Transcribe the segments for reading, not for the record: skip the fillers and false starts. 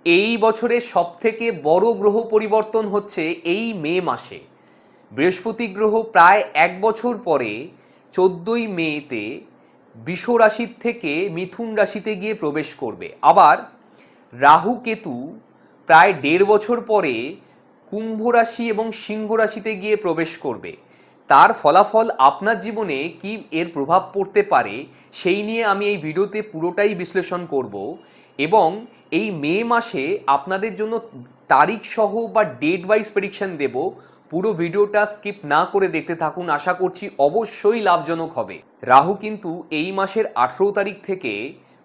এই বছরের সবথেকে বড় গ্রহ পরিবর্তন হচ্ছে এই মে মাসে। বৃহস্পতি গ্রহ প্রায় 1 বছর পরে 14ই মেতে বৃষ রাশির থেকে মিথুন রাশিতে গিয়ে প্রবেশ করবে। আবার রাহু কেতু প্রায় 1.5 বছর পরে কুম্ভ রাশি এবং সিংহ রাশিতে গিয়ে প্রবেশ করবে। তার ফলাফল আপনার জীবনে কি এর প্রভাব পড়তে পারে সেই নিয়ে আমি এই ভিডিওতে পুরোটাই বিশ্লেষণ করব। এবং এই মে মাসে আপনাদের জন্য তারিখ সহ বা ডেট ওয়াইজ প্রেডিকশন দেব। পুরো ভিডিওটা স্কিপ না করে দেখতে থাকুন, আশা করছি অবশ্যই লাভজনক হবে। রাহু কিন্তু এই মাসের 18 তারিখ থেকে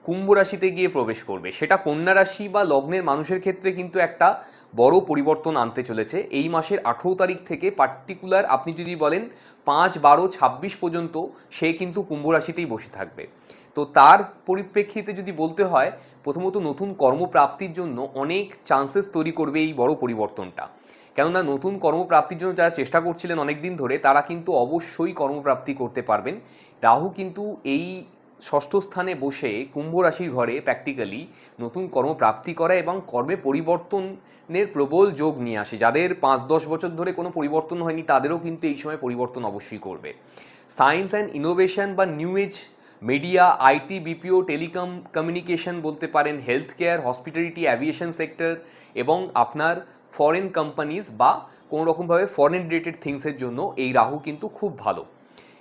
কুম্ভ রাশিতে গিয়ে প্রবেশ করবে। সেটা কন্যা রাশি বা লগ্নের মানুষের ক্ষেত্রে কিন্তু একটা বড় পরিবর্তন আনতে চলেছে। এই মাসের 18 তারিখ থেকে পার্টিকুলার আপনি যদি বলেন 5, 12, 26 পর্যন্ত সে কিন্তু কুম্ভ রাশিতেই বসে থাকবে। তো তার পরিপ্রেক্ষিতে যদি বলতে হয়, প্রথমত নতুন কর্মপ্রাপ্তির জন্য অনেক চান্সেস তৈরি করবে এই বড় পরিবর্তনটা। কেননা নতুন কর্মপ্রাপ্তির জন্য যারা চেষ্টা করছিলেন অনেক দিন ধরে, তারা কিন্তু অবশ্যই কর্মপ্রাপ্তি করতে পারবেন। রাহু কিন্তু এই ষষ্ঠ স্থানে বসে কুম্ভ রাশির ঘরে প্র্যাকটিক্যালি নতুন কর্মপ্রাপ্তি করা এবং কর্মে পরিবর্তনের প্রবল যোগ নিয়ে আসে। যাদের 5-10 বছর ধরে কোনো পরিবর্তন হয়নি, তাদেরও কিন্তু এই সময় পরিবর্তন অবশ্যই করবে। সায়েন্স অ্যান্ড ইনোভেশন বা new age, media, IT, BPO, telecom communication বলতে পারেন, health care, hospitality, aviation sector এবং আপনার ফরেন কোম্পানিজ বা কোনো রকমভাবে ফরেন রিলেটেড থিংসের জন্য এই রাহু কিন্তু খুব ভালো।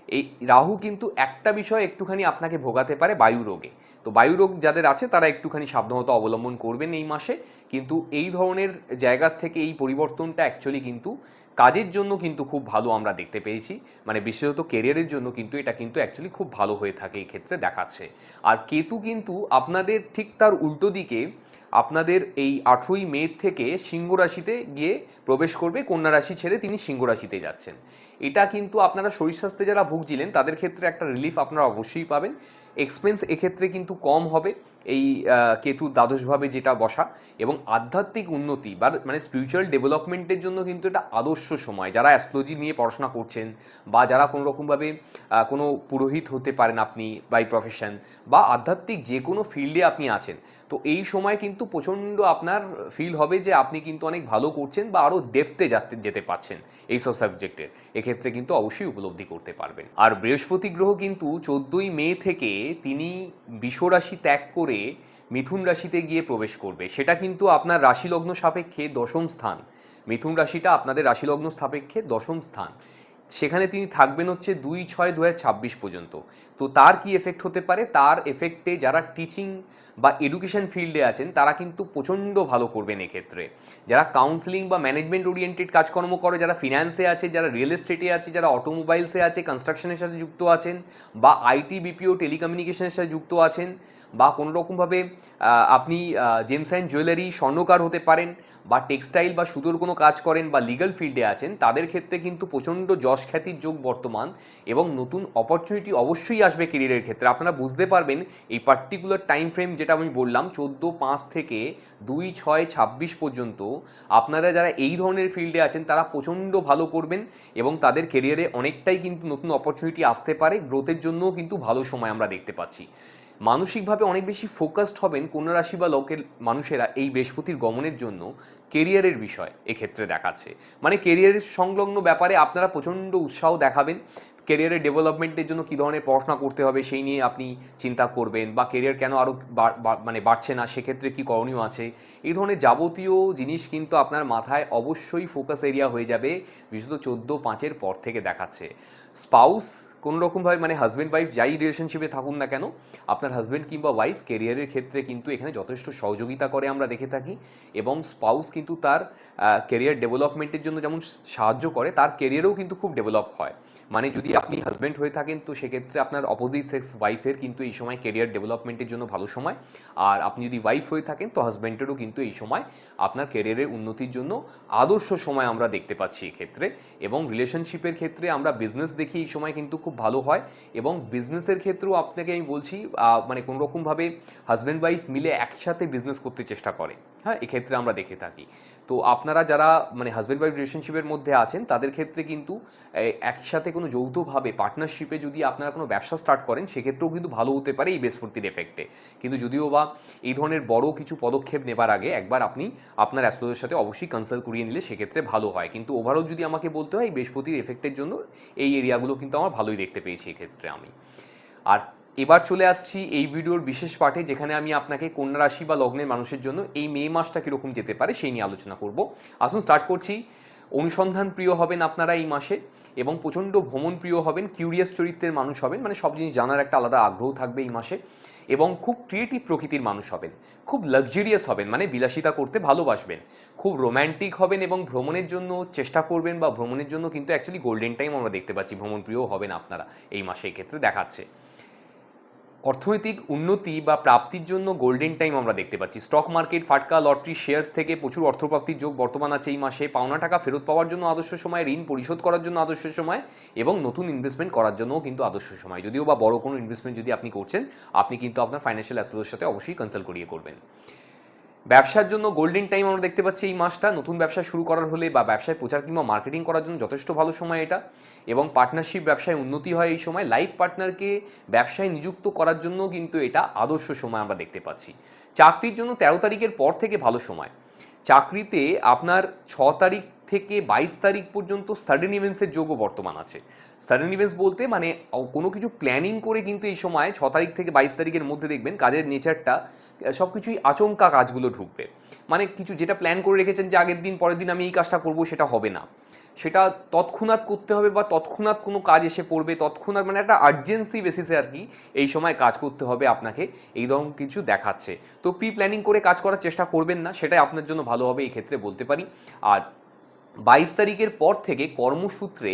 এই রাহু কিন্তু একটা বিষয় একটুখানি আপনাকে ভোগাতে পারে, বায়ু রোগে। তো বায়ু রোগ যাদের আছে তারা একটুখানি সাবধানতা অবলম্বন করবেন এই মাসে। কিন্তু এই ধরনের জায়গার থেকে এই পরিবর্তনটা অ্যাকচুয়ালি কিন্তু কাজের জন্য কিন্তু খুব ভালো আমরা দেখতে পেয়েছি। মানে বিশেষত কেরিয়ারের জন্য কিন্তু এটা কিন্তু অ্যাকচুয়ালি খুব ভালো হয়ে থাকে এই ক্ষেত্রে দেখাচ্ছে। আর কেতু কিন্তু আপনাদের ঠিক তার উল্টো দিকে আপনাদের এই 18ই মে থেকে সিংহ রাশিতে গিয়ে প্রবেশ করবে। কন্যা রাশি ছেড়ে তিনি সিংহ রাশিতে যাচ্ছেন। এটা কিন্তু আপনারা শরীর স্বাস্থ্যে যারা ভুগছিলেন তাদের ক্ষেত্রে একটা রিলিফ আপনারা অবশ্যই পাবেন। এক্সপেন্স এক্ষেত্রে কিন্তু কম হবে এই কেতু দ্বাদশভাবে যেটা বসা। এবং আধ্যাত্মিক উন্নতি বা মানে স্পিরিচুয়াল ডেভেলপমেন্টের জন্য কিন্তু এটা আদর্শ সময়। যারা অ্যাস্ট্রোলজি নিয়ে পড়াশোনা করছেন বা যারা কোনো রকমভাবে কোনো পুরোহিত হতে পারেন আপনি বাই প্রফেশন, বা আধ্যাত্মিক যে কোনো ফিল্ডে আপনি আছেন, তো এই সময় কিন্তু প্রচণ্ড আপনার ফিল হবে যে আপনি কিন্তু অনেক ভালো করছেন বা আরও ডেপথে যেতে পারছেন এইসব সাবজেক্টের। এক্ষেত্রে কিন্তু অবশ্যই উপলব্ধি করতে পারবেন। আর বৃহস্পতি গ্রহ কিন্তু 14ই মে থেকে তিনি বৃষ রাশি ত্যাগ করে মিথুন রাশিতে গিয়ে প্রবেশ করবে। সেটা কিন্তু আপনার রাশিলগ্ন সাপেক্ষে দশম স্থান। মিথুন রাশিটা আপনাদের রাশিলগ্ন সাপেক্ষে দশম স্থান। সেখানে তিনি থাকবেন হচ্ছে 2/6/2026 পর্যন্ত। তো তার কি এফেক্ট হতে পারে? তার এফেক্টে যারা টিচিং বা এডুকেশন ফিল্ডে আছেন তারা কিন্তু প্রচণ্ড ভালো করবেন এক্ষেত্রে। যারা কাউন্সিলিং বা ম্যানেজমেন্ট ওরিয়েন্টেড কাজকর্ম করে, যারা ফিন্যান্সে আছে, যারা রিয়েল এস্টেটে আছে, যারা অটোমোবাইলসে আছে, কনস্ট্রাকশনের সাথে যুক্ত আছেন, বা আইটি, বিপিও, টেলিকমিউনিকেশনের সাথে যুক্ত আছেন, বা কোনো রকমভাবে আপনি জেমস অ্যান্ড জুয়েলারি স্বর্ণকার হতে পারেন, বা টেক্সটাইল বা সুতোর কোনো কাজ করেন, বা লিগাল ফিল্ডে আছেন, তাদের ক্ষেত্রে কিন্তু প্রচণ্ড যশ খ্যাতির যোগ বর্তমান। এবং নতুন অপরচুনিটি অবশ্যই আসবে কেরিয়ারের ক্ষেত্রে। আপনারা বুঝতে পারবেন এই পার্টিকুলার টাইম ফ্রেম যেটা আমি বললাম 14/5 থেকে 2/6/26 পর্যন্ত আপনারা যারা এই ধরনের ফিল্ডে আছেন তারা প্রচণ্ড ভালো করবেন এবং তাদের কেরিয়ারে অনেকটাই কিন্তু নতুন অপরচুনিটি আসতে পারে। গ্রোথের জন্যও কিন্তু ভালো সময় আমরা দেখতে পাচ্ছি। মানসিকভাবে অনেক বেশি ফোকাসড হবেন কন্যা রাশি বা লোকের মানুষেরা এই বৃহস্পতির গমনের জন্য। কেরিয়ারের বিষয় এক্ষেত্রে দেখাচ্ছে, মানে কেরিয়ারের সংলগ্ন ব্যাপারে আপনারা প্রচণ্ড উৎসাহ দেখাবেন। কেরিয়ারের ডেভেলপমেন্টের জন্য কী ধরনের পড়াশোনা করতে হবে সেই নিয়ে আপনি চিন্তা করবেন, বা কেরিয়ার কেন আরও মানে বাড়ছে না, সেক্ষেত্রে কী করণীয় আছে, এই ধরনের যাবতীয় জিনিস কিন্তু আপনার মাথায় অবশ্যই ফোকাস এরিয়া হয়ে যাবে। বিশেষত 14/5-এর পর থেকে দেখাচ্ছে। স্পাউস কোনো রকমভাবে মানে হাজব্যান্ড ওয়াইফ যাই রিলেশনশিপে থাকুন না কেন, আপনার হাজব্যান্ড কিংবা ওয়াইফ কেরিয়ারের ক্ষেত্রে কিন্তু এখানে যথেষ্ট সহযোগিতা করে আমরা দেখে থাকি। এবং স্পাউস কিন্তু তার কেরিয়ার ডেভেলপমেন্টের জন্য যেমন সাহায্য করে, তার কেরিয়ারেও কিন্তু খুব ডেভেলপ হয়। মানে যদি আপনি হাজব্যান্ড হয়ে থাকেন তো সেক্ষেত্রে আপনার অপোজিট সেক্স ওয়াইফের কিন্তু এই সময় কেরিয়ার ডেভেলপমেন্টের জন্য ভালো সময়। আর আপনি যদি ওয়াইফ হয়ে থাকেন তো হাজব্যান্ডেরও কিন্তু এই সময় আপনার কেরিয়ারের উন্নতির জন্য আদর্শ সময় আমরা দেখতে পাচ্ছি এক্ষেত্রে। এবং রিলেশনশিপের ক্ষেত্রে আমরা বিজনেস দেখি এই সময় কিন্তু খুব ভালো হয়। এবং বিজনেসের ক্ষেত্রেও আপনাকে আমি বলছি মানে কোনোরকমভাবে হাজব্যান্ড ওয়াইফ মিলে একসাথে বিজনেস করতে চেষ্টা করে, হ্যাঁ, এক্ষেত্রে আমরা দেখে থাকি। তো আপনারা যারা মানে হাজব্যান্ড ওয়াইফ রিলেশনশিপের মধ্যে আছেন তাদের ক্ষেত্রে কিন্তু একসাথে কোনো যৌথভাবে পার্টনারশিপে যদি আপনারা কোনো ব্যবসা স্টার্ট করেন সেক্ষেত্রেও কিন্তু ভালো হতে পারে এই বৃহস্পতির এফেক্টে। কিন্তু যদিও বা এই ধরনের বড় কিছু পদক্ষেপ নেবার আগে একবার আপনি আপনার অ্যাস্ট্রোলজারের সাথে অবশ্যই কনসাল্ট করিয়ে নিলে সেক্ষেত্রে ভালো হয়। কিন্তু ওভারঅল যদি আমাকে বলতে হয় এই বৃহস্পতির এফেক্টের জন্য এই এরিয়াগুলো কিন্তু আমার ভালোই দেখতে পেয়েছি এক্ষেত্রে আমি। আর এবার চলে আসছি এই ভিডিওর বিশেষ পার্টে, যেখানে আমি আপনাকে কন্যা রাশি বা লগ্নের মানুষের জন্য এই মে মাসটা কীরকম যেতে পারে সেই নিয়ে আলোচনা করব। আসুন স্টার্ট করছি। অনুসন্ধান প্রিয় হবেন আপনারা এই মাসে এবং প্রচণ্ড ভ্রমণ প্রিয় হবেন, কিউরিয়াস চরিত্রের মানুষ হবেন, মানে সব জিনিস জানার একটা আলাদা আগ্রহ থাকবে এই মাসে। এবং খুব ক্রিয়েটিভ প্রকৃতির মানুষ হবেন, খুব লাক্সারিয়াস হবেন, মানে বিলাসিতা করতে ভালোবাসবেন, খুব রোম্যান্টিক হবেন এবং ভ্রমণের জন্য চেষ্টা করবেন বা ভ্রমণের জন্য কিন্তু অ্যাকচুয়ালি গোল্ডেন টাইম আমরা দেখতে পাচ্ছি, ভ্রমণ প্রিয় হবেন আপনারা এই মাসে, এই ক্ষেত্রে দেখাচ্ছে। অর্থনৈতিক উন্নতি বা প্রাপ্তির জন্য গোল্ডেন টাইম আমরা দেখতে পাচ্ছি। স্টক মার্কেট, ফাটকা, লটারি, শেয়ার্স থেকে প্রচুর অর্থপ্রাপ্তির যোগ বর্তমান আছে এই মাসে। পাওনা টাকা ফেরত পাওয়ার জন্য আদর্শ সময়, ঋণ পরিশোধ করার জন্য আদর্শ সময় এবং নতুন ইনভেস্টমেন্ট করার জন্যও কিন্তু আদর্শ সময়। যদিও বা বড় কোনো ইনভেস্টমেন্ট যদি আপনি করছেন আপনি কিন্তু আপনার ফাইন্যান্সিয়াল অ্যাস্ট্রোলজারের সাথে অবশ্যই কনসাল্ট করিয়ে করবেন। ব্যবসার জন্য গোল্ডেন টাইম আমরা দেখতে পাচ্ছি এই মাসটা। নতুন ব্যবসা শুরু করার হলে বা ব্যবসায় প্রচার কিংবা মার্কেটিং করার জন্য যথেষ্ট ভালো সময় এটা। এবং পার্টনারশিপ ব্যবসায় উন্নতি হয় এই সময়। লাইফ পার্টনারকে ব্যবসায় নিযুক্ত করার জন্য কিন্তু এটা আদর্শ সময় আমরা দেখতে পাচ্ছি। চাকরির জন্য 13 তারিখের পর থেকে ভালো সময়। চাকরিতে আপনার 6 তারিখ থেকে 22 তারিখ পর্যন্ত সাডেন ইভেন্টসের যোগও বর্তমান আছে। সাডেন ইভেন্টস বলতে মানে কোনো কিছু প্ল্যানিং করে কিন্তু এই সময় 6 তারিখ থেকে 22 তারিখের মধ্যে দেখবেন কাজের নেচারটা সব কিছুই আচমকা কাজগুলো ঢুকবে। মানে কিছু যেটা প্ল্যান করে রেখেছেন যে আগের দিন পরের দিন আমি এই কাজটা করব, সেটা হবে না, সেটা তৎক্ষণাৎ করতে হবে বা তৎক্ষণাৎ কোনো কাজ এসে পড়বে, তৎক্ষণাৎ মানে একটা আর্জেন্সি বেসিসে আর কি এই সময় কাজ করতে হবে আপনাকে, এই ধরনের কিছু দেখাচ্ছে। তো প্রি প্ল্যানিং করে কাজ করার চেষ্টা করবেন না, সেটাই আপনার জন্য ভালো হবে এই ক্ষেত্রে বলতে পারি। আর 22 তারিখের পর থেকে কর্মসূত্রে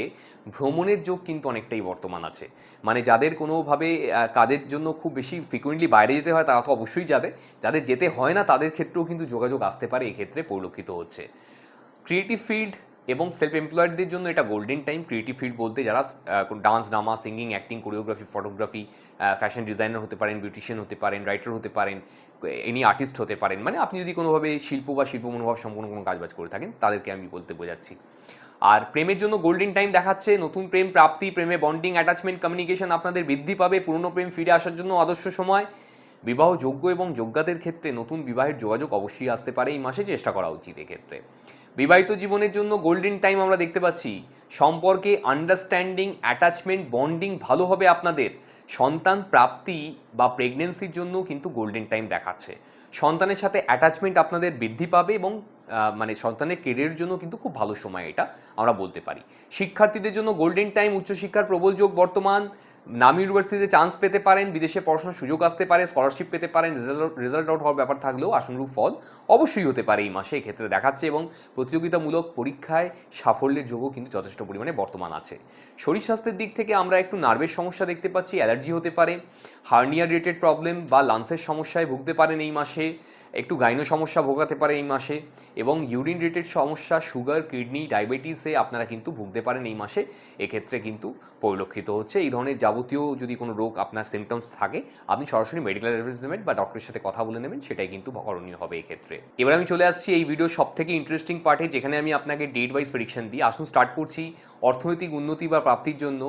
ভ্রমণের যোগ কিন্তু অনেকটাই বর্তমান আছে। মানে যাদের কোনোভাবে কাজের জন্য খুব বেশি ফ্রিকুয়েন্টলি বাইরে যেতে হয় তারা তো অবশ্যই যাবে, যাদের যেতে হয় না তাদের ক্ষেত্রেও কিন্তু যোগাযোগ আসতে পারে, এক্ষেত্রে পরিলক্ষিত হচ্ছে। ক্রিয়েটিভ ফিল্ড এবং সেলফ এমপ্লয়েডদের জন্য এটা গোল্ডেন টাইম। ক্রিয়েটিভ ফিল্ড বলতে যারা dance, drama, singing, acting, choreography, photography, fashion designer হতে পারেন, বিউটিশিয়ান হতে পারেন, রাইটার হতে পারেন, এনি আর্টিস্ট হতে পারেন, মানে আপনি যদি কোনোভাবে শিল্প বা শিল্প মনোভাব সম্পন্ন কোনো কাজবাজ করে থাকেন তাদেরকে আমি বলতে বোঝাচ্ছি। আর প্রেমের জন্য গোল্ডেন টাইম দেখাচ্ছে। নতুন প্রেম প্রাপ্তি, প্রেমে বন্ডিং, অ্যাটাচমেন্ট, কমিউনিকেশন আপনাদের বৃদ্ধি পাবে। পুরনো প্রেম ফিরে আসার জন্য আদর্শ সময়। বিবাহ যোগ্য এবং যোগ্যদের ক্ষেত্রে নতুন বিবাহের যোগাযোগ অবশ্যই আসতে পারে এই মাসে, চেষ্টা করা উচিত এক্ষেত্রে। বিবাহিত জীবনের জন্য গোল্ডেন টাইম আমরা দেখতে পাচ্ছি। সম্পর্কে আন্ডারস্ট্যান্ডিং, অ্যাটাচমেন্ট, বন্ডিং ভালো হবে আপনাদের। সন্তান প্রাপ্তি বা প্রেগনেন্সির জন্য কিন্তু গোল্ডেন টাইম দেখাচ্ছে। সন্তানের সাথে অ্যাটাচমেন্ট আপনাদের বৃদ্ধি পাবে এবং মানে সন্তানের কেরিয়ারের জন্য কিন্তু খুব ভালো সময় এটা আমরা বলতে পারি। শিক্ষার্থীদের জন্য গোল্ডেন টাইম। উচ্চশিক্ষার প্রবল যোগ বর্তমান। নামি ইউনিভার্সিটিতে চান্স পেতে পারেন, বিদেশে পড়াশোনার সুযোগ আসতে পারে, স্কলারশিপ পেতে পারেন, রেজাল্ট আউট হওয়ার ব্যাপার থাকলেও আশানুরূপ ফল অবশ্যই হতে পারে এই মাসে, এক্ষেত্রে দেখাচ্ছে। এবং প্রতিযোগিতামূলক পরীক্ষায় সাফল্যের যোগও কিন্তু যথেষ্ট পরিমাণে বর্তমান আছে। শরীর স্বাস্থ্যের দিক থেকে আমরা একটু নার্ভের সমস্যা দেখতে পাচ্ছি, অ্যালার্জি হতে পারে, হার্নিয়া রিলেটেড প্রবলেম বা লাংসের সমস্যায় ভুগতে পারেন এই মাসে, একটু গাইনো সমস্যা ভোগাতে পারে এই মাসে, এবং ইউরিন রিলেটেড সমস্যা, সুগার, কিডনি, ডায়াবেটিসে আপনারা কিন্তু ভুগতে পারেন এই মাসে, এক্ষেত্রে কিন্তু পরিলক্ষিত হচ্ছে। এই ধরনের যাবতীয় যদি কোনো রোগ আপনার সিমটমস থাকে আপনি সরাসরি মেডিকেল অ্যাডভাইস বা ডক্টরের সাথে কথা বলে নেবেন, সেটাই কিন্তু করণীয় হবে এই ক্ষেত্রে। এবার আমি চলে আসছি এই ভিডিওর সব থেকে ইন্টারেস্টিং পার্টে, যেখানে আমি আপনাকে ডেট ওয়াইজ প্রেডিকশন দিই। আসুন স্টার্ট করছি। অর্থনৈতিক উন্নতি বা প্রাপ্তির জন্য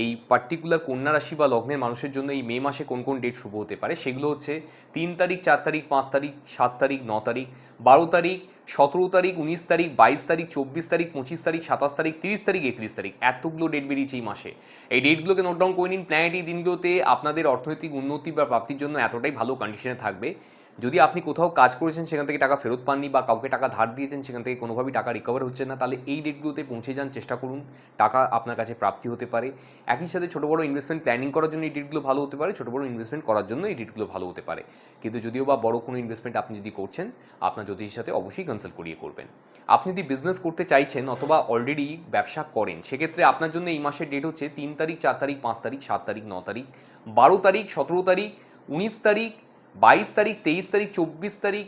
এই পার্টিকুলার কন্যা রাশি বা লগ্নের মানুষের জন্য এই মে মাসে কোন কোন ডেট শুভ হতে পারে সেগুলো হচ্ছে 3 তারিখ, 4 তারিখ, 5 তারিখ, 7 তারিখ, 9 তারিখ, 12 তারিখ, 17 তারিখ, 19 তারিখ, 22 তারিখ, 24 তারিখ, 25 তারিখ, 27 তারিখ, 30 তারিখ, 31 তারিখ, এতগুলো ডেট বেরিয়েছে এই মাসে। এই ডেটগুলোকে নোট ডাউন করে নিন। প্ল্যানেট এই দিনগুলোতে আপনাদের অর্থনৈতিক উন্নতি বা প্রাপ্তির জন্য এতটাই ভালো কন্ডিশনে থাকবে। যদি আপনি কোথাও কাজ করেছেন সেখান থেকে টাকা ফেরত পাননি বা কাউকে টাকা ধার দিয়েছেন সেখান থেকে কোনোভাবেই টাকা রিকভার হচ্ছে না, তাহলে এই ডেটগুলোতে পৌঁছে যান, চেষ্টা করুন, টাকা আপনার কাছে প্রাপ্তি হতে পারে। একই সাথে ছোটো বড়ো ইনভেস্টমেন্ট প্ল্যানিং করার জন্য এই ডেটগুলো ভালো হতে পারে, ছোটো বড়ো ইনভেস্টমেন্ট করার জন্য এই ডেটগুলো ভালো হতে পারে। কিন্তু যদিও বা বড় কোনো ইনভেস্টমেন্ট আপনি যদি করছেন আপনার জ্যোতিষীর সাথে অবশ্যই কনসাল্ট করিয়ে করবেন। আপনি যদি বিজনেস করতে চাইছেন অথবা অলরেডি ব্যবসা করেন সেক্ষেত্রে আপনার জন্য এই মাসের ডেট হচ্ছে 3 তারিখ, 4 তারিখ, 5 তারিখ, 7 তারিখ, 9 তারিখ, 12 তারিখ, 17 তারিখ, 19 তারিখ, 22 তারিখ, 23 তারিখ, 24 তারিখ,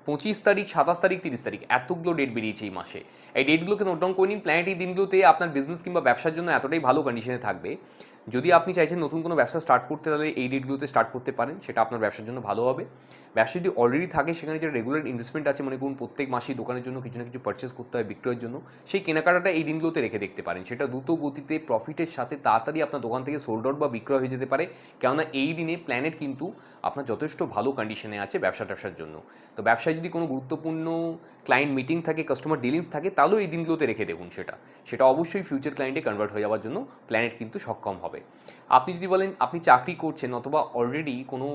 25 তারিখ, 27 তারিখ, 30 তারিখ এতগুলো ডেট বেরিয়েছে এই মাসে। এই ডেটগুলোকে নোট ডাউন করে নিন। প্ল্যানেট এই দিনগুলোতে আপনার বিজনেস কিংবা ব্যবসার জন্য এতটাই ভালো কন্ডিশনে থাকবে, যদি আপনি চাইছেন নতুন কোনো ব্যবসা স্টার্ট করতে, তাহলে এই ডেটগুলোতে স্টার্ট করতে পারেন, সেটা আপনার ব্যবসার জন্য ভালো হবে। ব্যবসা যদি অলরেডি থাকে, সেখানে যে রেগুলার ইনভেস্টমেন্ট আছে, মনে করুন প্রত্যেক মাসেই দোকানের জন্য কিছু না কিছু পারচেস করতে হয় বিক্রয়ের জন্য, সেই কেনাকাটাটা এই দিনগুলোতে রেখে দেখতে পারেন। সেটা দ্রুত গতিতে প্রফিটের সাথে তাড়াতাড়ি আপনার দোকান থেকে সোল্ড আউট বা বিক্রয় হয়ে যেতে পারে, কেননা এই দিনে প্ল্যানেট কিন্তু আপনার যথেষ্ট ভালো কন্ডিশনে আছে ব্যবসার জন্য। তো ব্যবসায় যদি কোনো গুরুত্বপূর্ণ ক্লায়েন্ট মিটিং থাকে, কাস্টমার ডিলিংস থাকে, তাহলেও এই দিনগুলোতে রেখে দেখুন। সেটা অবশ্যই ফিউচার ক্লায়েন্টে কনভার্ট হয়ে যাওয়ার জন্য প্ল্যানেট কিন্তু সক্ষম হবে। আপনি যদি বলেন আপনি চাকরি করছেন অথবা অলরেডি কোনো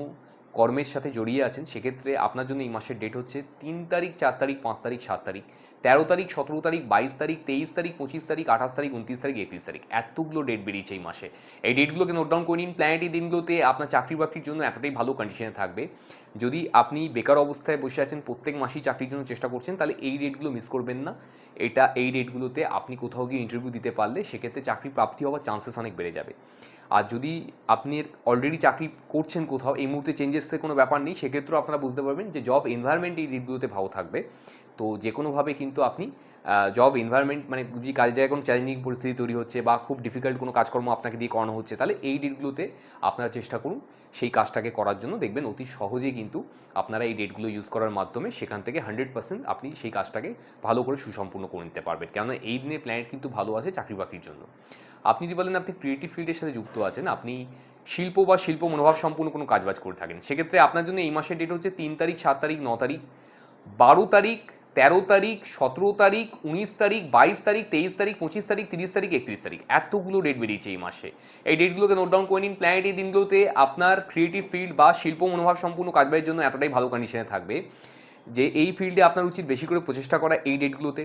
কর্মের সাথে জড়িয়ে আছেন, সেক্ষেত্রে আপনার জন্য এই মাসের ডেট হচ্ছে 3 তারিখ, 4 তারিখ, 5 তারিখ, 7 তারিখ, 13 তারিখ, 17 তারিখ, 22 তারিখ, 23 তারিখ, 25 তারিখ, 28 তারিখ, 29 তারিখ, 31 তারিখ এতগুলো ডেট বেরিয়েছে এই মাসে। এই ডেটগুলোকে নোট ডাউন করে নিন। প্ল্যানেট এই দিনগুলোতে আপনার চাকরি বাকরির জন্য এতটাই ভালো কন্ডিশনে থাকবে। যদি আপনি বেকার অবস্থায় বসে আছেন, প্রত্যেক মাসেই চাকরির জন্য চেষ্টা করছেন, তাহলে এই ডেটগুলো মিস করবেন না। এই ডেটগুলোতে আপনি কোথাও গিয়ে ইন্টারভিউ দিতে পারলে সেক্ষেত্রে চাকরি প্রাপ্তি হওয়ার চান্সেস অনেক বেড়ে যাবে। আর যদি আপনি অলরেডি চাকরি করছেন কোথাও, এই মুহূর্তে চেঞ্জেসের কোনো ব্যাপার নেই, সেক্ষেত্রেও আপনারা বুঝতে পারবেন যে জব এনভায়রনমেন্ট এই দিকগুলোতে ভালো থাকবে। তো যে কোনোভাবে কিন্তু আপনি জব এনভায়রনমেন্ট, মানে যদি কাজে জায়গায় কোনো চ্যালেঞ্জিং পরিস্থিতি তৈরি হচ্ছে বা খুব ডিফিকাল্ট কোনো কাজকর্ম আপনাকে দিয়ে করানো হচ্ছে, তাহলে এই ডেটগুলোতে আপনারা চেষ্টা করুন সেই কাজটাকে করার জন্য। দেখবেন অতি সহজেই কিন্তু আপনারা এই ডেটগুলো ইউজ করার মাধ্যমে সেখান থেকে 100% আপনি সেই কাজটাকে ভালো করে সুসম্পূর্ণ করে নিতে পারবেন, কেননা এই দিনে প্ল্যানেট কিন্তু ভালো আছে চাকরি বাকরির জন্য। আপনি যদি বলেন আপনি ক্রিয়েটিভ ফিল্ডের সাথে যুক্ত আছেন, আপনি শিল্প বা শিল্প মনোভাব সম্পূর্ণ কোনো কাজবাজ করে থাকেন, সেক্ষেত্রে আপনার জন্য এই মাসের ডেট হচ্ছে 3 তারিখ, 7 তারিখ, 9 তারিখ, 12 তারিখ, 13 তারিখ, 17 তারিখ, 19 তারিখ, 22 তারিখ, 23 তারিখ, 25 তারিখ, 30 তারিখ, 31 তারিখ এতগুলো ডেট বেরিয়েছে এই মাসে। এই ডেটগুলোকে নোট ডাউন করে নিন। প্ল্যানেট এই দিনগুলোতে আপনার ক্রিয়েটিভ ফিল্ড বা শিল্প মনোভাব সম্পূর্ণ কাজবাজের জন্য এতটাই ভালো কন্ডিশনে থাকবে যে এই ফিল্ডে আপনার উচিত বেশি করে প্রচেষ্টা করা এই ডেটগুলোতে।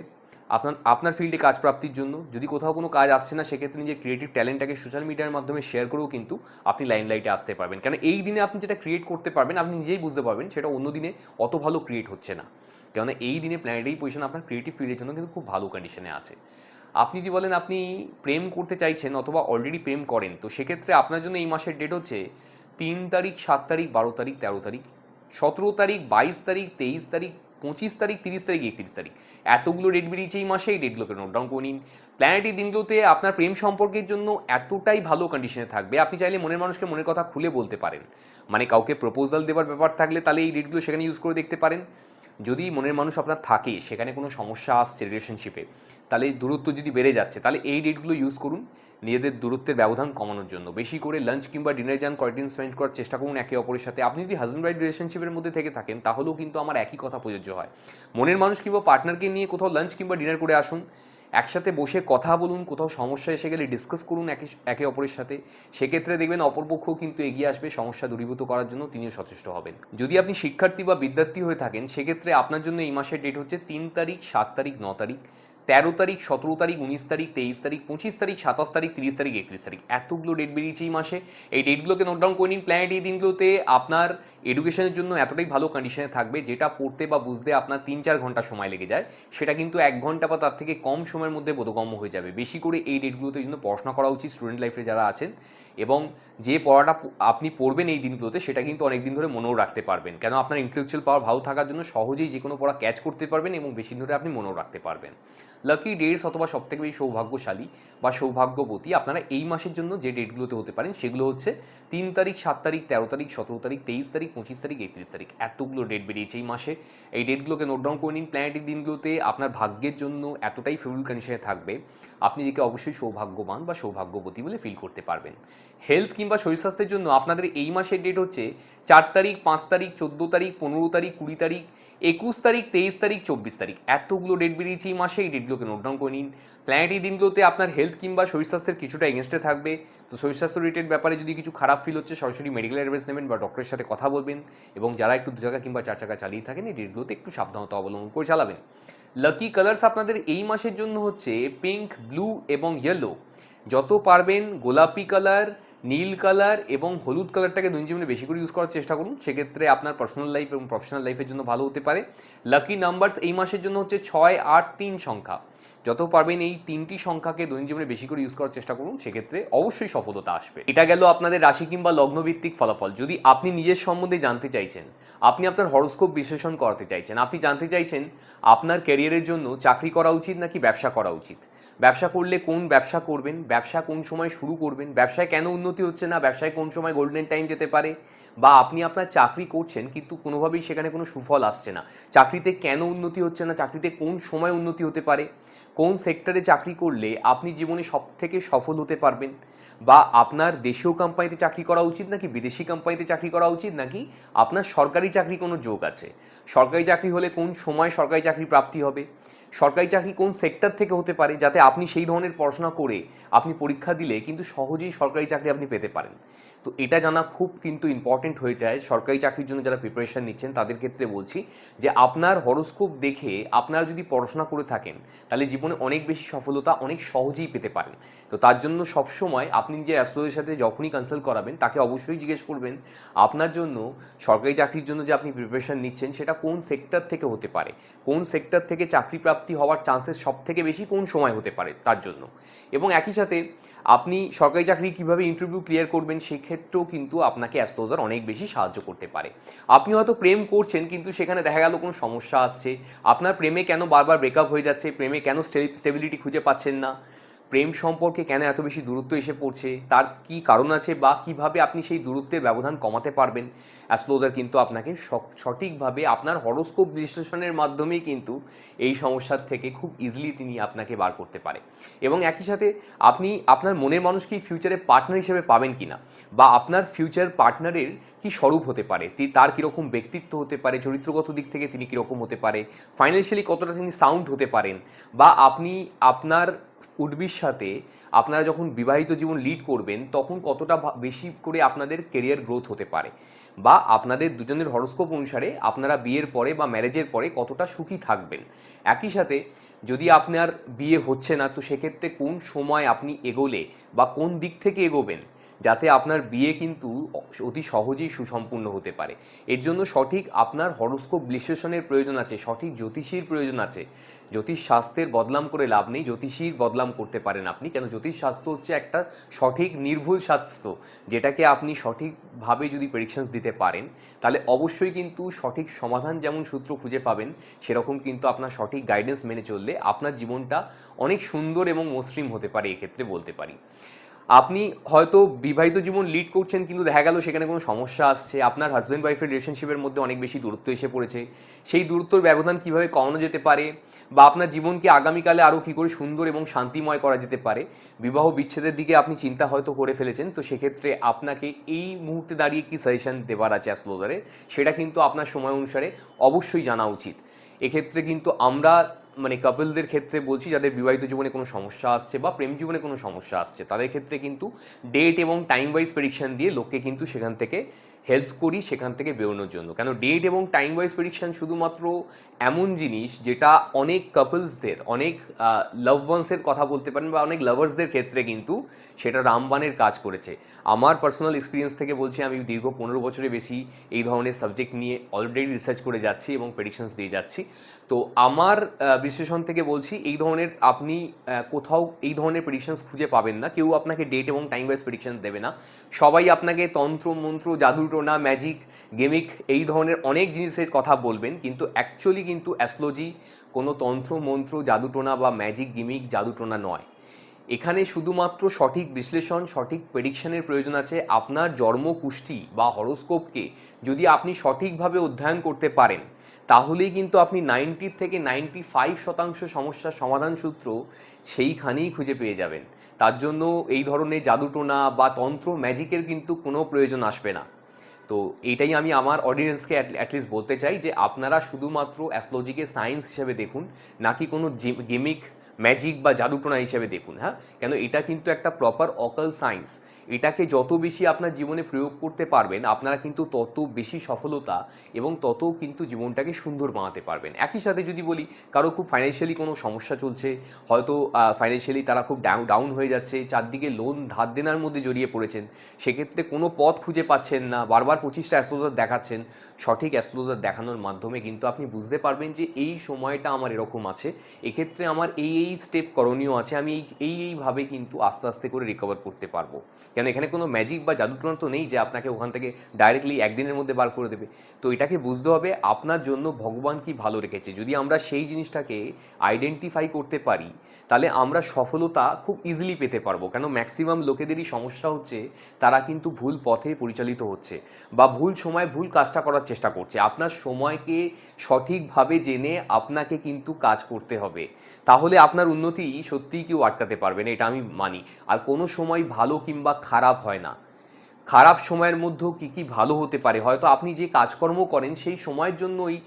আপনার ফিল্ডে কাজ প্রাপ্তির জন্য যদি কোথাও কোনো কাজ আসছে না, সেক্ষেত্রে নিজের ক্রিয়েটিভ ট্যালেন্টটাকে সোশ্যাল মিডিয়ার মাধ্যমে শেয়ার করেও কিন্তু আপনি লাইমলাইটে আসতে পারবেন, কারণ এই দিনে আপনি যেটা ক্রিয়েট করতে পারবেন আপনি নিজেই বুঝতে পারবেন সেটা অন্য দিনে অত ভালো ক্রিয়েট হচ্ছে না, কেননা এই দিনে প্ল্যানেটারি পজিশন আপনার ক্রিয়েটিভ ফিল্ডের জন্য কিন্তু খুব ভালো কন্ডিশনে আছে। আপনি যদি বলেন আপনি প্রেম করতে চাইছেন অথবা অলরেডি প্রেম করেন, তো সেক্ষেত্রে আপনার জন্য এই মাসের ডেট হচ্ছে 3 তারিখ, 7 তারিখ, 12 তারিখ, 13 তারিখ, 17 তারিখ, 22 তারিখ, 23 তারিখ, 25 তারিখ, 30 তারিখ, 31 তারিখ এতগুলো ডেট বেরিয়েছে এই মাসে। এই ডেটগুলোকে নোট ডাউন করে নিন। প্ল্যানেট এই দিনগুলোতে আপনার প্রেম সম্পর্কের জন্য এতটাই ভালো কন্ডিশনে থাকবে, আপনি চাইলে মনের মানুষকে মনের কথা খুলে বলতে পারেন। মানে কাউকে প্রপোজাল দেওয়ার ব্যাপার থাকলে তাহলে এই ডেটগুলো সেখানে ইউজ করে দেখতে পারেন। যদি মনের মানুষ আপনার থাকে, সেখানে কোনো সমস্যা আসছে রিলেশনশিপে, তাহলে দূরত্ব যদি বেড়ে যাচ্ছে, তাহলে এই ডেটগুলো ইউজ করুন নিজেদের দূরত্বের ব্যবধান কমানোর জন্য। বেশি করে লাঞ্চ কিংবা ডিনারে যান, কোয়ালিটি টাইম স্পেন্ড করার চেষ্টা করুন একে অপরের সাথে। আপনি যদি হাজব্যান্ড ওয়াইফ রিলেশনশিপের মধ্যে থেকে থাকেন, তাহলেও কিন্তু আমার একই কথা প্রযোজ্য হয়। মনের মানুষ কিংবা পার্টনারকে নিয়ে কোথাও লাঞ্চ কিংবা ডিনার করে আসুন, একসাথে বসে কথা বলুন, কোথাও সমস্যা এসে গেলে ডিসকাস করুন একে অপরের সাথে। সেক্ষেত্রে দেখবেন অপরপক্ষও কিন্তু এগিয়ে আসবে সমস্যা দূরীভূত করার জন্য, তিনিও যথেষ্ট হবেন। যদি আপনি শিক্ষার্থী বা বিদ্যার্থী হয়ে থাকেন, সেক্ষেত্রে আপনার জন্য এই মাসের ডেট হচ্ছে 3 তারিখ, 7 তারিখ, 9 তারিখ, 13 তারিখ, 17 তারিখ, 19 তারিখ, 23 তারিখ, 25 তারিখ, 27 তারিখ, 30 তারিখ, 31 তারিখ এতগুলো ডেট বেরিয়েছে এই মাসে। এই ডেটগুলোকে নোট ডাউন করে নিন। প্ল্যানেট এই দিনগুলোতে আপনার এডুকেশনের জন্য এতটাই ভালো কন্ডিশনে থাকবে, যেটা পড়তে বা বুঝতে আপনার 3-4 ঘন্টা সময় লেগে যায়, সেটা কিন্তু 1 ঘন্টা বা তার থেকে কম সময়ের মধ্যে বোধগম্য হয়ে যাবে। বেশি করে এই ডেটগুলোতে এই জন্য পড়াশোনা করা উচিত স্টুডেন্ট লাইফে যারা আছেন, এবং যে পড়াটা আপনি পড়বেন এই দিনগুলোতে সেটা কিন্তু অনেক দিন ধরে মনেও রাখতে পারবেন, কেন আপনার ইন্টেলেকচুয়াল পাওয়ার ভালো থাকার জন্য সহজেই যে কোনো পড়া ক্যাচ করতে পারবেন এবং বেশি দিন ধরে আপনি মনেও রাখতে পারবেন। লাকি ডেটস অথবা সবথেকে বেশি সৌভাগ্যশালী বা সৌভাগ্যবতী আপনারা এই মাসের জন্য যে ডেটগুলোতে হতে পারেন, সেগুলো হচ্ছে 3 তারিখ, 7 তারিখ, 13 তারিখ, 17 তারিখ, 23 তারিখ, 25 তারিখ, 31 তারিখ এতগুলো ডেট বেরিয়েছে এই মাসে। এই ডেটগুলোকে নোট ডাউন করে নিন। প্ল্যানেটের দিনগুলোতে আপনার ভাগ্যের জন্য এতটাই ফেভারেবল কন্ডিশনে থাকবে, আপনি একে অবশ্যই সৌভাগ্যবান বা সৌভাগ্যবতী বলে ফিল করতে পারবেন। হেলথ কিংবা শরীর স্বাস্থ্যের জন্য আপনাদের এই মাসের ডেট হচ্ছে 4 তারিখ, 5 তারিখ, 14 তারিখ, 15 তারিখ, 20 তারিখ, 21 তারিখ, 23 তারিখ, 24 তারিখ এতগুলো ডেট বেরিয়েছে এই মাসে। এই ডেটগুলোকে নোট ডাউন করে নিন। প্ল্যানেট এই দিনগুলোতে আপনার হেলথ কিংবা শরীর স্বাস্থ্যের কিছুটা এগেনস্টে থাকবে, তো শরীর স্বাস্থ্য রিলেটেড ব্যাপারে যদি কিছু খারাপ ফিল হচ্ছে, সরাসরি মেডিকেল অ্যাডভাইস নেবেন বা ডক্টরের সাথে কথা বলবেন, এবং যারা একটু 2 চাকা কিংবা 4 চাকা চালিয়ে থাকেন, এই ডেটগুলোতে একটু সাবধানতা অবলম্বন করে চালাবেন। লাকি কালার্স আপনাদের এই মাসের জন্য হচ্ছে পিঙ্ক, ব্লু এবং ইয়েলো। যত পারবেন গোলাপি কালার, নীল কালার এবং হলুদ কালারটাকে দৈনন্দিন জীবনে বেশি করে ইউজ করার চেষ্টা করুন, সেক্ষেত্রে আপনার পার্সোনাল লাইফ এবং প্রফেশনাল লাইফের জন্য ভালো হতে পারে। লাকি নাম্বারস এই মাসের জন্য হচ্ছে 6, 8, 3 সংখ্যা। যত পারবেন এই 3টি সংখ্যাকে দৈনন্দিন জীবনে বেশি করে ইউজ করার চেষ্টা করুন, সেক্ষেত্রে অবশ্যই সফলতা আসবে। এটা গেল আপনাদের রাশি কিংবা লগ্নভিত্তিক ফলাফল। যদি আপনি নিজের সম্বন্ধে জানতে চাইছেন, আপনি আপনার হরোস্কোপ বিশ্লেষণ করাতে চাইছেন, আপনি জানতে চাইছেন আপনার ক্যারিয়ারের জন্য চাকরি করা উচিত নাকি ব্যবসা করা উচিত, ব্যবসা করলে কোন ব্যবসা করবেন, ব্যবসা কোন সময় শুরু করবেন, ব্যবসায় কেন উন্নতি হচ্ছে না, ব্যবসায় কোন সময় গোল্ডেন টাইম যেতে পারে, বা আপনি আপনার চাকরি করছেন কিন্তু কোনোভাবেই সেখানে কোনো সুফল আসছে না, চাকরিতে কেন উন্নতি হচ্ছে না, চাকরিতে কোন সময় উন্নতি হতে পারে, কোন সেক্টরে চাকরি করলে আপনি জীবনে সবথেকে সফল হতে পারবেন, বা আপনার দেশীয় কোম্পানিতে চাকরি করা উচিত নাকি বিদেশি কোম্পানিতে চাকরি করা উচিত, নাকি আপনার সরকারি চাকরি কোনো যোগ আছে, সরকারি চাকরি হলে কোন সময় সরকারি চাকরি প্রাপ্তি হবে, সরকারি চাকরি কোন সেক্টর থেকে হতে পারে যাতে আপনি সেই ধরনের পড়াশোনা করে আপনি পরীক্ষা দিলে কিন্তু সহজেই সরকারি চাকরি আপনি পেতে পারেন। তো এটা জানা খুব কিন্তু ইম্পর্টেন্ট হয়ে যায় সরকারি চাকরির জন্য যারা প্রিপারেশন নিচ্ছেন তাদের ক্ষেত্রে বলছি, যে আপনার হরোস্কোপ দেখে আপনারা যদি পড়াশোনা করে থাকেন তাহলে জীবনে অনেক বেশি সফলতা অনেক সহজেই পেতে পারেন। তো তার জন্য সবসময় আপনি যে অ্যাস্ট্রোলজির সাথে যখনই কনসাল্ট করাবেন তাকে অবশ্যই জিজ্ঞেস করবেন আপনার জন্য সরকারি চাকরির জন্য যে আপনি প্রিপারেশন নিচ্ছেন সেটা কোন সেক্টর থেকে হতে পারে, কোন সেক্টর থেকে চাকরি প্রাপ্তি হওয়ার চান্সেস সব থেকে বেশি কোন সময় হতে পারে তার জন্য। এবং একই সাথে আপনি সরকারি চাকরি কিভাবে ইন্টারভিউ ক্লিয়ার করবেন সেক্ষেত্রেও কিন্তু আপনাকে অ্যাস্ট্রোলজার অনেক বেশি সাহায্য করতে পারে। আপনি হয়তো প্রেম করছেন কিন্তু সেখানে দেখা গেল কোনো সমস্যা আসছে, আপনার প্রেমে কেন বারবার ব্রেকআপ হয়ে যাচ্ছে, প্রেমে কেন স্টেবিলিটি খুঁজে পাচ্ছেন না, প্রেম সম্পর্কে কেন এত বেশি দূরত্ব এসে পড়ছে, তার কি কারণ আছে বা কিভাবে আপনি সেই দূরত্বের ব্যবধান কমাতে পারবেন, অ্যাস্ট্রোলজার কিন্তু আপনাকে সঠিকভাবে আপনার হরোস্কোপ বিশ্লেষণের মাধ্যমেই কিন্তু এই সমস্যার থেকে খুব ইজিলি তিনি আপনাকে বার করতে পারে। এবং একই সাথে আপনি আপনার মনের মানুষকে ফিউচারে পার্টনার হিসেবে পাবেন কিনা, বা আপনার ফিউচার পার্টনারের কি স্বরূপ হতে পারে, তার কীরকম ব্যক্তিত্ব হতে পারে, চরিত্রগত দিক থেকে তিনি কীরকম হতে পারে, ফাইন্যান্সিয়ালি কতটা তিনি সাউন্ড হতে পারেন, বা আপনি আপনার উডবির সাথে আপনারা যখন বিবাহিত জীবন লিড করবেন তখন কতটা বেশি করে আপনাদের কেরিয়ার গ্রোথ হতে পারে, বা আপনাদের দুজনের হরোস্কোপ অনুসারে আপনারা বিয়ের পরে বা ম্যারেজের পরে কতটা সুখী থাকবেন। একই সাথে যদি আপনার বিয়ে হচ্ছে না তো সেক্ষেত্রে কোন সময় আপনি এগোলে বা কোন দিক থেকে এগোবেন যাতে আপনার বিয়ে কিন্তু অতি সহজেই সুসম্পূর্ণ হতে পারে। এর জন্য সঠিক আপনার হরোস্কোপ বিশ্লেষণের প্রয়োজন আছে, সঠিক জ্যোতিষীর প্রয়োজন আছে। জ্যোতিষ শাস্ত্রের বদনাম করে লাভ নেই, জ্যোতিষীর বদনাম করতে পারেন আপনি, কেন জ্যোতিষ শাস্ত্র হচ্ছে একটা সঠিক নির্ভুল শাস্ত্র, যেটাকে আপনি সঠিকভাবে যদি প্রেডিকশনস দিতে পারেন তাহলে অবশ্যই কিন্তু সঠিক সমাধান যেমন সূত্র খুঁজে পাবেন, সেরকম কিন্তু আপনার সঠিক গাইডেন্স মেনে চললে আপনার জীবনটা অনেক সুন্দর এবং মসৃণ হতে পারে এক্ষেত্রে বলতে পারি। আপনি হয়তো বিবাহিত জীবন লিড করছেন কিন্তু দেখা গেল সেখানে কোনো সমস্যা আসছে, আপনার হাজব্যান্ড ওয়াইফের রিলেশনশিপের মধ্যে অনেক বেশি দূরত্ব এসে পড়েছে, সেই দূরত্বর ব্যবধান কীভাবে কমানো যেতে পারে, বা আপনার জীবনকে আগামীকালে আরও কী করে সুন্দর এবং শান্তিময় করা যেতে পারে, বিবাহ বিচ্ছেদের দিকে আপনি চিন্তা হয়তো করে ফেলেছেন, তো সেক্ষেত্রে আপনাকে এই মুহূর্তে দাঁড়িয়ে কী সাজেশন দেওয়ার আছে অ্যাস্ট্রোলজারে সেটা কিন্তু আপনার সময় অনুসারে অবশ্যই জানা উচিত। এক্ষেত্রে কিন্তু আমরা মানে কাপলদের ক্ষেত্রে বলছি যাদের বিবাহিত জীবনে কোনো সমস্যা আসছে বা প্রেম জীবনে কোনো সমস্যা আসছে তাদের ক্ষেত্রে কিন্তু ডেট এবং টাইম ওয়াইজ প্রেডিকশন দিয়ে লোককে কিন্তু সেখান থেকে হেল্প করি সেখান থেকে বেরোনোর জন্য। কেন ডেট এবং টাইম ওয়াইজ প্রেডিকশন শুধুমাত্র এমন জিনিস যেটা অনেক কাপলসদের অনেক লাভ ওয়ান্সের কথা বলতে পারেন বা অনেক লাভার্সদের ক্ষেত্রে কিন্তু সেটা রামবানের কাজ করেছে। আমার পার্সোনাল এক্সপিরিয়েন্স থেকে বলছি, আমি দীর্ঘ 15 বছরের বেশি এই ধরনের সাবজেক্ট নিয়ে অলরেডি রিসার্চ করে যাচ্ছি এবং প্রেডিকশনস দিয়ে যাচ্ছি। তো আমার বিশ্লেষণ থেকে বলছি এই ধরনের আপনি কোথাও এই ধরনের প্রেডিকশনস খুঁজে পাবেন না, কেউ আপনাকে ডেট এবং টাইম ওয়াইজ প্রেডিকশন দেবে না। সবাই আপনাকে তন্ত্র মন্ত্র জাদুটোনা ম্যাজিক গেমিক এই ধরনের অনেক জিনিসের কথা বলবেন, কিন্তু অ্যাকচুয়ালি কিন্তু অ্যাস্ট্রোলজি কোনো তন্ত্র মন্ত্র জাদুটোনা বা ম্যাজিক গেমিক জাদুটোনা নয়। এখানে শুধুমাত্র সঠিক বিশ্লেষণ সঠিক প্রেডিকশনের প্রয়োজন আছে। আপনার জন্মকুষ্ঠি বা হরোস্কোপকে যদি আপনি সঠিকভাবে অধ্যয়ন করতে পারেন তাহলেই কিন্তু আপনি 90 থেকে 95% সমস্যার সমাধান সূত্র সেইখানেই খুঁজে পেয়ে যাবেন। তার জন্য এই ধরনের জাদুটোনা বা তন্ত্র ম্যাজিকের কিন্তু কোনো প্রয়োজন আসবে না। তো এইটাই আমি আমার অডিয়েন্সকে অ্যাটলিস্ট বলতে চাই যে আপনারা শুধুমাত্র অ্যাস্ট্রোলজিকে সায়েন্স হিসেবে দেখুন, নাকি কোনো গেমিক ম্যাজিক বা জাদুটোনা হিসেবে দেখুন। হ্যাঁ, কেন এটা কিন্তু একটা প্রপার অকাল সায়েন্স। এটাকে যত বেশি আপনার জীবনে প্রয়োগ করতে পারবেন আপনারা কিন্তু তত বেশি সফলতা এবং তত কিন্তু জীবনটাকে সুন্দর বানাতে পারবেন। একই সাথে যদি বলি কারো খুব ফাইন্যান্সিয়ালি কোনো সমস্যা চলছে, হয়তো ফাইন্যান্সিয়ালি তারা খুব ডাউন হয়ে যাচ্ছে, চারদিকে লোন ধার দেনার মধ্যে জড়িয়ে পড়েছেন, সেক্ষেত্রে কোনো পথ খুঁজে পাচ্ছেন না, বারবার 25টা অ্যাস্ট্রোলজার দেখাচ্ছেন, সঠিক অ্যাস্ট্রোলজার দেখানোর মাধ্যমে কিন্তু আপনি বুঝতে পারবেন যে এই সময়টা আমার এরকম আছে, এক্ষেত্রে আমার এই স্টেপ করণীয় আছে, আমি এইভাবে কিন্তু আস্তে আস্তে করে রিকভার করতে পারবো। কেন এখানে কোনো ম্যাজিক বা জাদুটোনা তো নেই যে আপনাকে ওখান থেকে ডাইরেক্টলি একদিনের মধ্যে বার করে দেবে। তো এটাকে বুঝতে হবে আপনার জন্য ভগবান কি ভালো রেখেছে। যদি আমরা সেই জিনিসটাকে আইডেন্টিফাই করতে পারি তাহলে আমরা সফলতা খুব ইজিলি পেতে পারবো। কেন ম্যাক্সিমাম লোকেদেরই সমস্যা হচ্ছে তারা কিন্তু ভুল পথে পরিচালিত হচ্ছে বা ভুল সময় ভুল কাজটা করার চেষ্টা করছে। আপনার সময়কে সঠিকভাবে জেনে আপনাকে কিন্তু কাজ করতে হবে, তাহলে আপনার উন্নতি সত্যিই কেউ আটকাতে পারবে না, এটা আমি মানি। আর কোনো সময় ভালো কিংবা খারাপ হয় না। খারাপ সময়ের মধ্যেও কী কী ভালো হতে পারে, হয়তো আপনি যে কাজকর্ম করেন সেই সময়ের জন্য ওই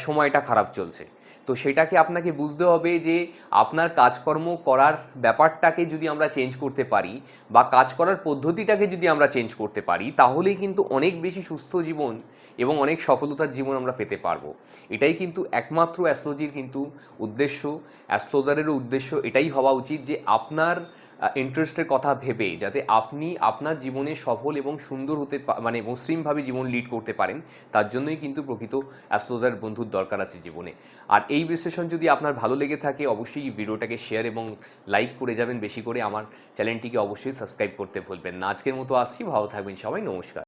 সময়টা খারাপ চলছে। তো সেটাকে আপনাকে বুঝতে হবে যে আপনার কাজকর্ম করার ব্যাপারটাকে যদি আমরা চেঞ্জ করতে পারি বা কাজ করার পদ্ধতিটাকে যদি আমরা চেঞ্জ করতে পারি তাহলেই কিন্তু অনেক বেশি সুস্থ জীবন এবং অনেক সফলতার জীবন আমরা পেতে পারবো। এটাই কিন্তু একমাত্র অ্যাস্ট্রোলজির কিন্তু উদ্দেশ্য। অ্যাস্ট্রোলজারেরও উদ্দেশ্য এটাই হওয়া উচিত যে আপনার ইন্টারেস্টের কথা ভেবে যাতে আপনি আপনার জীবনে সফল এবং সুন্দর হতে মানে মসৃণভাবে জীবন লিড করতে পারেন, তার জন্যই কিন্তু প্রকৃত অ্যাস্ট্রোলজার বন্ধুর দরকার আছে জীবনে। আর এই বিশ্লেষণ যদি আপনার ভালো লেগে থাকে অবশ্যই ভিডিওটাকে শেয়ার এবং লাইক করে যাবেন বেশি করে। আমার চ্যানেলটিকে অবশ্যই সাবস্ক্রাইব করতে ভুলবেন না। আজকের মতো আসছি, ভালো থাকবেন সবাই, নমস্কার।